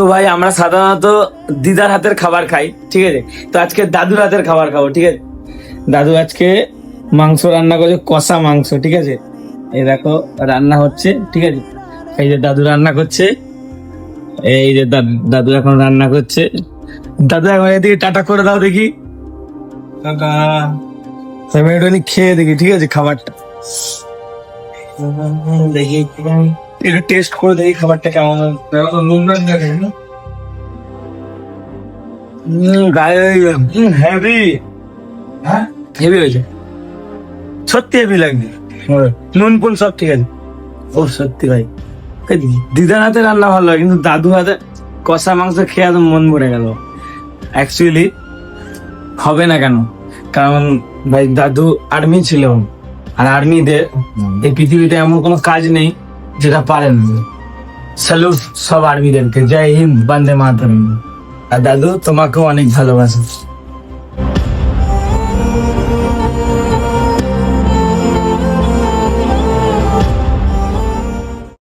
তো ভাই আমরা সাধারণত দিদার হাতের খাবার খাই, ঠিক আছে। তো আজকে দাদুর হাতের খাবার খাবো, ঠিক আছে। দাদু আজকে মাংস রান্না করেছে, কষা মাংস, ঠিক আছে। এই দেখো রান্না হচ্ছে, ঠিক আছে। এই যে দাদু রান্না করছে, এই যে দাদু এখন রান্না করছে। দাদু এখন এদিকে টাটা করে দাও দেখি, আমি একটুখানি খেয়ে দেখি, ঠিক আছে, খাবারটা দেখি, একটু টেস্ট করে দেখি খাবারটা কেমন। গায়ে হেভি, হ্যাঁ হেভি হয়েছে, সত্যি হেভি লাগবে, নুন পুন সব ঠিক আছে। ও সত্যি ভাই, দিদার হাতে রান্না ভালো হয়, কিন্তু দাদু হাতে কষা মাংস খেয়ে একদম মন ভরে গেল। অ্যাকচুয়ালি হবে না কেন, কারণ ভাই দাদু আর্মি ছিল, আর আর্মিদের এই পৃথিবীতে এমন কোনো কাজ নেই যেটা পারেন। স্যালুট সব আর্মিদেরকে, জয় হিন্দ, বন্দে মাতরম। আর দাদু তোমাকেও অনেক ভালোবাসে।